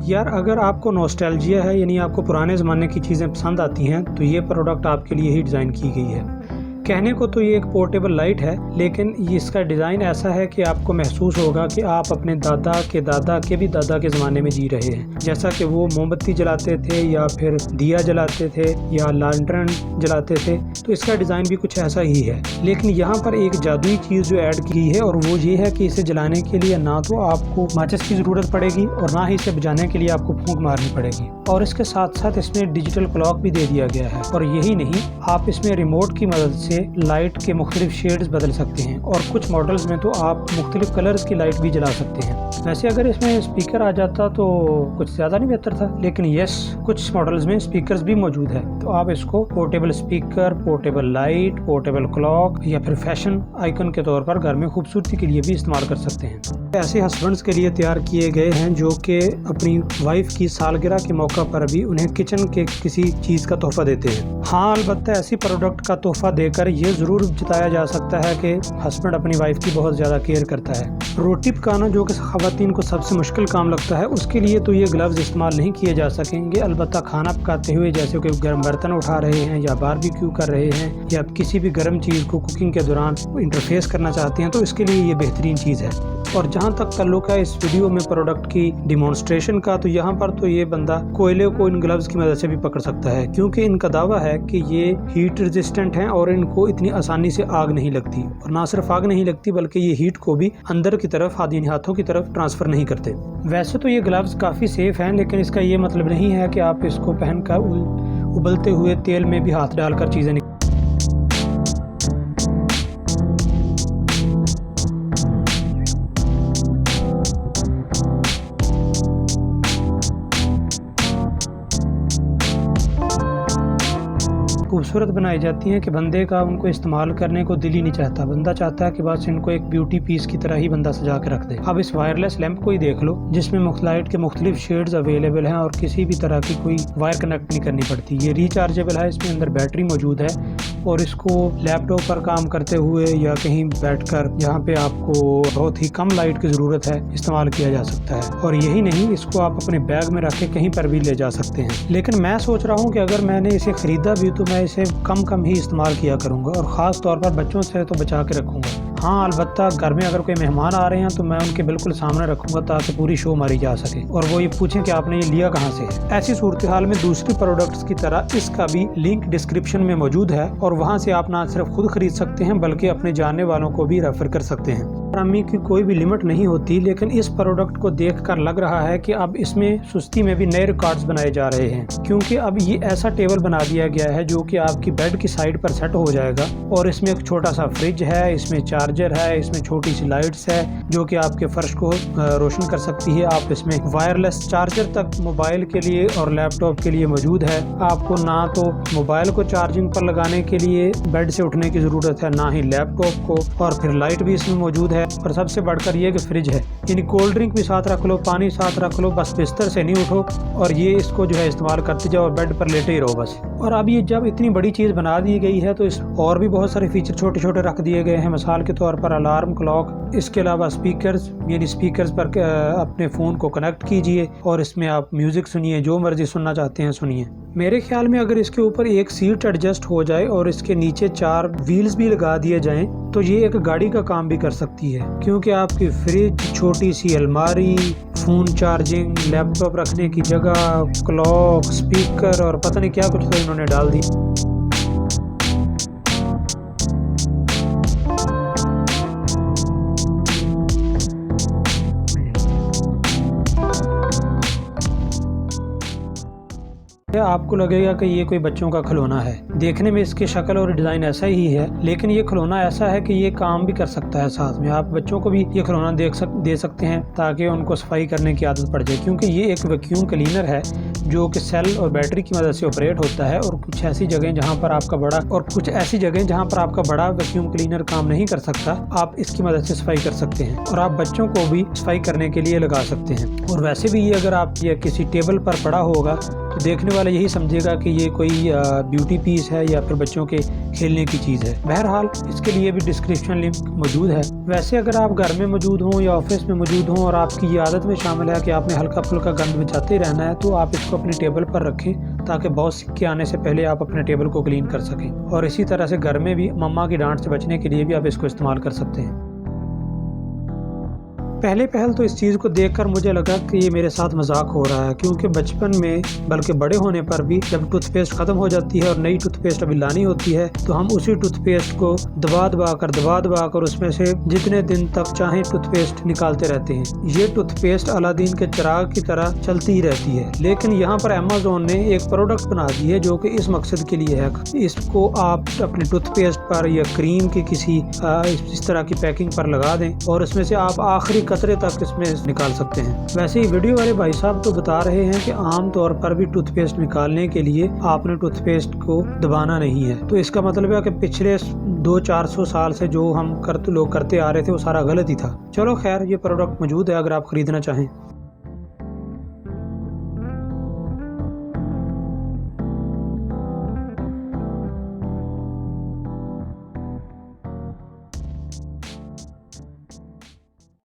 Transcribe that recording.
यार अगर आपको नॉस्टैल्जिया है, यानी आपको पुराने ज़माने की चीज़ें पसंद आती हैं, तो ये प्रोडक्ट आपके लिए ही डिज़ाइन की गई है। कहने को तो ये एक पोर्टेबल लाइट है, लेकिन इसका डिज़ाइन ऐसा है कि आपको महसूस होगा कि आप अपने दादा के भी दादा के ज़माने में जी रहे हैं। जैसा कि वो मोमबत्ती जलाते थे या फिर दिया जलाते थे या लालटेन जलाते थे, तो इसका डिज़ाइन भी कुछ ऐसा ही है। लेकिन यहाँ पर एक जादुई चीज़ जो ऐड की है, और वो ये है कि इसे जलाने के लिए ना तो आपको माचिस की ज़रूरत पड़ेगी और ना ही इसे बुझाने के लिए आपको फूंक मारनी पड़ेगी। और इसके साथ साथ इसमें डिजिटल क्लॉक भी दे दिया गया है। और यही नहीं, आप इसमें रिमोट की मदद से लाइट के मुख्तलिफ शेड्स बदल सकते हैं, और कुछ मॉडल्स में तो आप मुख्तलिफ कलर्स की लाइट भी जला सकते हैं। वैसे अगर इसमें स्पीकर आ जाता तो कुछ ज़्यादा नहीं बेहतर था, लेकिन यस, कुछ मॉडल्स में स्पीकर्स भी मौजूद है। तो आप इसको portable speaker, portable light, portable clock या फिर फैशन आइकन के तौर पर घर में खूबसूरती के लिए भी इस्तेमाल कर सकते हैं। ऐसे हस्बैंड्स के लिए तैयार किए गए हैं जो कि अपनी वाइफ की सालगिरह के मौका पर भी उन्हें किचन के किसी चीज़ का तोहफा देते हैं। हाँ, अलबत्ता ऐसी प्रोडक्ट का तोहफा देकर ये ज़रूर जताया जा सकता है कि हस्बैंड अपनी वाइफ की बहुत ज़्यादा केयर करता है। रोटी पकाना जो कि ख़वातीन को सबसे मुश्किल काम लगता है, उसके लिए तो ये ग्लव्स इस्तेमाल नहीं किए जा सकेंगे। अलबत्ता खाना पकाते हुए जैसे कि गर्म बर्तन उठा रहे हैं या बारबेक्यू कर रहे हैं या किसी भी गर्म चीज़ को कुकिंग के दौरान इंटरफेस करना चाहते हैं, तो इसके लिए ये बेहतरीन चीज़ है। और जहाँ तक ताल्लुक है इस वीडियो में प्रोडक्ट की डिमॉन्स्ट्रेशन का, तो यहाँ पर तो ये बंदा कोयले को इन ग्लव्स की मदद से भी पकड़ सकता है, क्योंकि इनका दावा है कि ये हीट रेजिस्टेंट हैं और इनको इतनी आसानी से आग नहीं लगती। और ना सिर्फ आग नहीं लगती, बल्कि ये हीट को भी अंदर की तरफ, हाथों की तरफ ट्रांसफ़र नहीं करते। वैसे तो ये ग्लव्स काफ़ी सेफ हैं, लेकिन इसका ये मतलब नहीं है कि आप इसको पहनकर उबलते हुए तेल में भी हाथ डालकर चीज़ें खूबसूरत बनाई जाती हैं कि बंदे का उनको इस्तेमाल करने को दिल ही नहीं चाहता। बंदा चाहता है कि बस इनको एक ब्यूटी पीस की तरह ही बंदा सजा के रख दे। अब इस वायरलेस लैंप को ही देख लो, जिसमें लाइट के मुख्तलिफ शेड्स अवेलेबल हैं और किसी भी तरह की कोई वायर कनेक्ट नहीं करनी पड़ती। ये रिचार्जेबल है, इसमें अंदर बैटरी मौजूद है और इसको लैपटॉप पर काम करते हुए या कहीं बैठकर जहाँ पे आपको बहुत ही कम लाइट की ज़रूरत है, इस्तेमाल किया जा सकता है। और यही नहीं, इसको आप अपने बैग में रख के कहीं पर भी ले जा सकते हैं। लेकिन मैं सोच रहा हूँ कि अगर मैंने इसे ख़रीदा भी तो मैं इसे कम ही इस्तेमाल किया करूँगा, और ख़ास तौर पर बच्चों से तो बचा के रखूँगा। हाँ, अलबत्ता घर में अगर कोई मेहमान आ रहे हैं तो मैं उनके बिल्कुल सामने रखूँगा ताकि पूरी शो मारी जा सके और वो ये पूछें कि आपने ये लिया कहाँ से है। ऐसी सूरत हाल में दूसरी प्रोडक्ट्स की तरह इसका भी लिंक डिस्क्रिप्शन में मौजूद है, और वहाँ से आप ना सिर्फ खुद खरीद सकते हैं बल्कि अपने जानने वालों को भी रेफर कर सकते हैं। आरामी की कोई भी लिमिट नहीं होती, लेकिन इस प्रोडक्ट को देखकर लग रहा है कि अब इसमें सुस्ती में भी नए रिकॉर्ड्स बनाए जा रहे हैं, क्योंकि अब ये ऐसा टेबल बना दिया गया है जो कि आपकी बेड की साइड पर सेट हो जाएगा। और इसमें एक छोटा सा फ्रिज है, इसमें चार्जर है, इसमें छोटी सी लाइट्स है जो कि आपके फर्श को रोशन कर सकती है। आप इसमें वायरलेस चार्जर तक मोबाइल के लिए और लैपटॉप के लिए मौजूद है। आपको ना तो मोबाइल को चार्जिंग पर लगाने के लिए बेड से उठने की ज़रूरत है, ना ही लैपटॉप को, और फिर लाइट भी इसमें मौजूद है। और सबसे बढ़कर ये कि फ्रिज है, यानी कोल्ड ड्रिंक भी साथ रख लो, पानी साथ रख लो, बस बिस्तर से नहीं उठो और ये इसको जो है इस्तेमाल करते जाओ और बेड पर लेटे ही रहो बस। और अब ये जब इतनी बड़ी चीज़ बना दी गई है तो इस और भी बहुत सारे फीचर छोटे छोटे रख दिए गए हैं। मिसाल के तौर पर अलार्म क्लॉक, इसके अलावा स्पीकर्स, यानी स्पीकर्स पर अपने फ़ोन को कनेक्ट कीजिए और इसमें आप म्यूज़िक सुनिए, जो मर्जी सुनना चाहते हैं सुनिए। मेरे ख्याल में अगर इसके ऊपर एक सीट एडजस्ट हो जाए और इसके नीचे 4 व्हील्स भी लगा दिए जाएं तो ये एक गाड़ी का काम भी कर सकती है, क्योंकि आपकी फ्रिज, छोटी सी अलमारी, फ़ोन चार्जिंग, लैपटॉप रखने की जगह, क्लॉक, स्पीकर और पता नहीं क्या कुछ तो इन्होंने डाल दी। आपको लगेगा कि ये कोई बच्चों का खिलौना है। देखने में इसकी शक्ल और डिज़ाइन ऐसा ही है, लेकिन ये खिलौना ऐसा है कि ये काम भी कर सकता है। साथ में आप बच्चों को भी ये खिलौना दे सकते हैं ताकि उनको सफाई करने की आदत पड़ जाए, क्योंकि ये एक वैक्यूम क्लीनर है जो कि सेल और बैटरी की मदद से ऑपरेट होता है। और कुछ ऐसी जगह जहाँ पर आपका बड़ा वैक्यूम क्लीनर काम नहीं कर सकता, आप इसकी मदद से सफाई कर सकते हैं और आप बच्चों को भी सफाई करने के लिए लगा सकते हैं। और वैसे भी ये अगर आप ये किसी टेबल पर पड़ा होगा तो देखने वाला यही समझेगा कि ये कोई ब्यूटी पीस है या फिर बच्चों के खेलने की चीज़ है। बहरहाल इसके लिए भी डिस्क्रिप्शन लिंक मौजूद है। वैसे अगर आप घर में मौजूद हों या ऑफिस में मौजूद हों और आपकी ये आदत में शामिल है कि आपने हल्का फुल्का गंद बचाते ही रहना है, तो आप इसको अपनी टेबल पर रखें ताकि बॉस के आने से पहले आप अपने टेबल को क्लीन कर सकें। और इसी तरह से घर में भी मम्मा की डांट से बचने के लिए भी आप इसको इस्तेमाल कर सकते हैं। पहले पहल तो इस चीज़ को देखकर मुझे लगा कि ये मेरे साथ मजाक हो रहा है, क्योंकि बचपन में बल्कि बड़े होने पर भी जब टूथपेस्ट ख़त्म हो जाती है और नई टूथपेस्ट अभी लानी होती है तो हम उसी टूथपेस्ट को दबा दबा कर उसमें से जितने दिन तक चाहे टूथपेस्ट निकालते रहते हैं। ये टूथपेस्ट अलादीन के चिराग की तरह चलती ही रहती है। लेकिन यहाँ पर अमेज़न ने एक प्रोडक्ट बना दी है जो कि इस मकसद के लिए है। इसको आप अपने टूथपेस्ट पर या क्रीम की किसी इस तरह की पैकिंग पर लगा दें और उसमें से आप आखिरी कतरे तक इसमें निकाल सकते हैं। वैसे ही वीडियो वाले भाई साहब तो बता रहे हैं कि आम तौर पर भी टूथपेस्ट निकालने के लिए आपने टूथपेस्ट को दबाना नहीं है, तो इसका मतलब है कि पिछले 200-400 साल से जो हम लोग करते आ रहे थे वो सारा गलत ही था। चलो खैर, ये प्रोडक्ट मौजूद है अगर आप खरीदना चाहें।